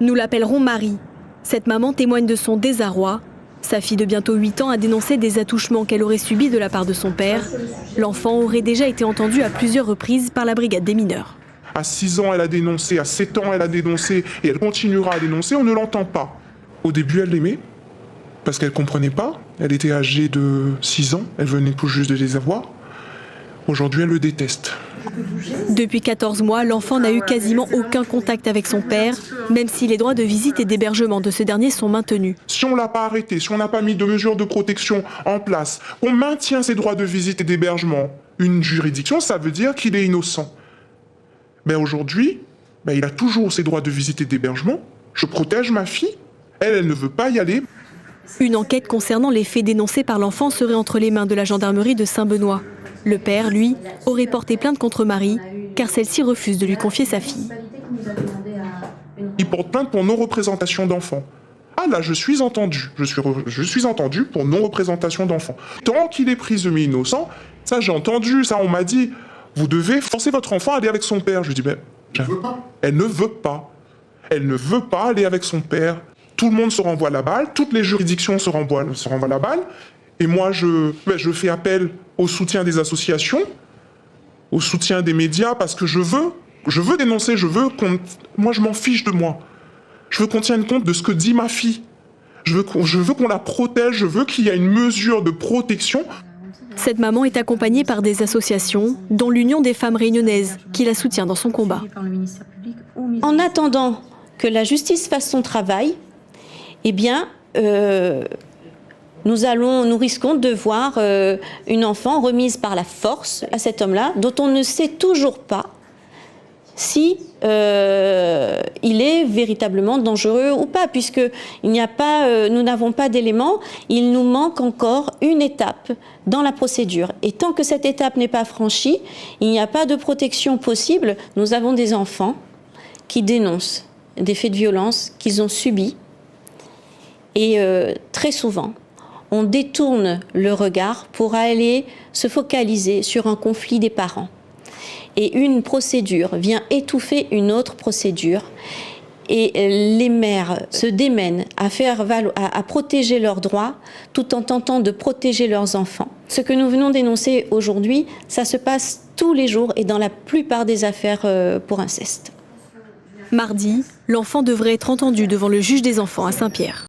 Nous l'appellerons Marie. Cette maman témoigne de son désarroi. Sa fille de bientôt 8 ans a dénoncé des attouchements qu'elle aurait subis de la part de son père. L'enfant aurait déjà été entendu à plusieurs reprises par la brigade des mineurs. À 6 ans, elle a dénoncé, à 7 ans, elle a dénoncé, et elle continuera à dénoncer, on ne l'entend pas. Au début, elle l'aimait, parce qu'elle ne comprenait pas. Elle était âgée de 6 ans, elle venait tout juste de les avoir. Aujourd'hui, elle le déteste. Depuis 14 mois, l'enfant n'a eu quasiment aucun contact avec son père, même si les droits de visite et d'hébergement de ce dernier sont maintenus. Si on ne l'a pas arrêté, si on n'a pas mis de mesures de protection en place, on maintient ses droits de visite et d'hébergement, une juridiction, ça veut dire qu'il est innocent. Mais aujourd'hui, il a toujours ses droits de visite et d'hébergement. Je protège ma fille. Elle ne veut pas y aller. Une enquête concernant les faits dénoncés par l'enfant serait entre les mains de la gendarmerie de Saint-Benoît. Le père, lui, aurait porté plainte contre Marie, car celle-ci refuse de lui confier sa fille. Il porte plainte pour non-représentation d'enfants. Ah là, je suis entendu. Je suis entendu pour non-représentation d'enfants. Tant qu'il est présumé innocent, ça j'ai entendu, ça on m'a dit, vous devez forcer votre enfant à aller avec son père. Je lui dis, elle ne veut pas. Elle ne veut pas aller avec son père. Tout le monde se renvoie la balle, toutes les juridictions se renvoient la balle. Et moi, je fais appel au soutien des associations, au soutien des médias, parce que je veux dénoncer, moi je m'en fiche de moi. Je veux qu'on tienne compte de ce que dit ma fille. Je veux qu'on la protège, je veux qu'il y ait une mesure de protection. Cette maman est accompagnée par des associations, dont l'Union des femmes réunionnaises, qui la soutient dans son combat. En attendant que la justice fasse son travail, nous risquons de voir une enfant remise par la force à cet homme-là, dont on ne sait toujours pas si il est véritablement dangereux ou pas, puisque nous n'avons pas d'éléments. Il nous manque encore une étape dans la procédure. Et tant que cette étape n'est pas franchie, il n'y a pas de protection possible. Nous avons des enfants qui dénoncent des faits de violence qu'ils ont subis. Et très souvent, on détourne le regard pour aller se focaliser sur un conflit des parents. Et une procédure vient étouffer une autre procédure. Et les mères se démènent à protéger leurs droits tout en tentant de protéger leurs enfants. Ce que nous venons d'énoncer aujourd'hui, ça se passe tous les jours et dans la plupart des affaires pour inceste. Mardi, l'enfant devrait être entendu devant le juge des enfants à Saint-Pierre.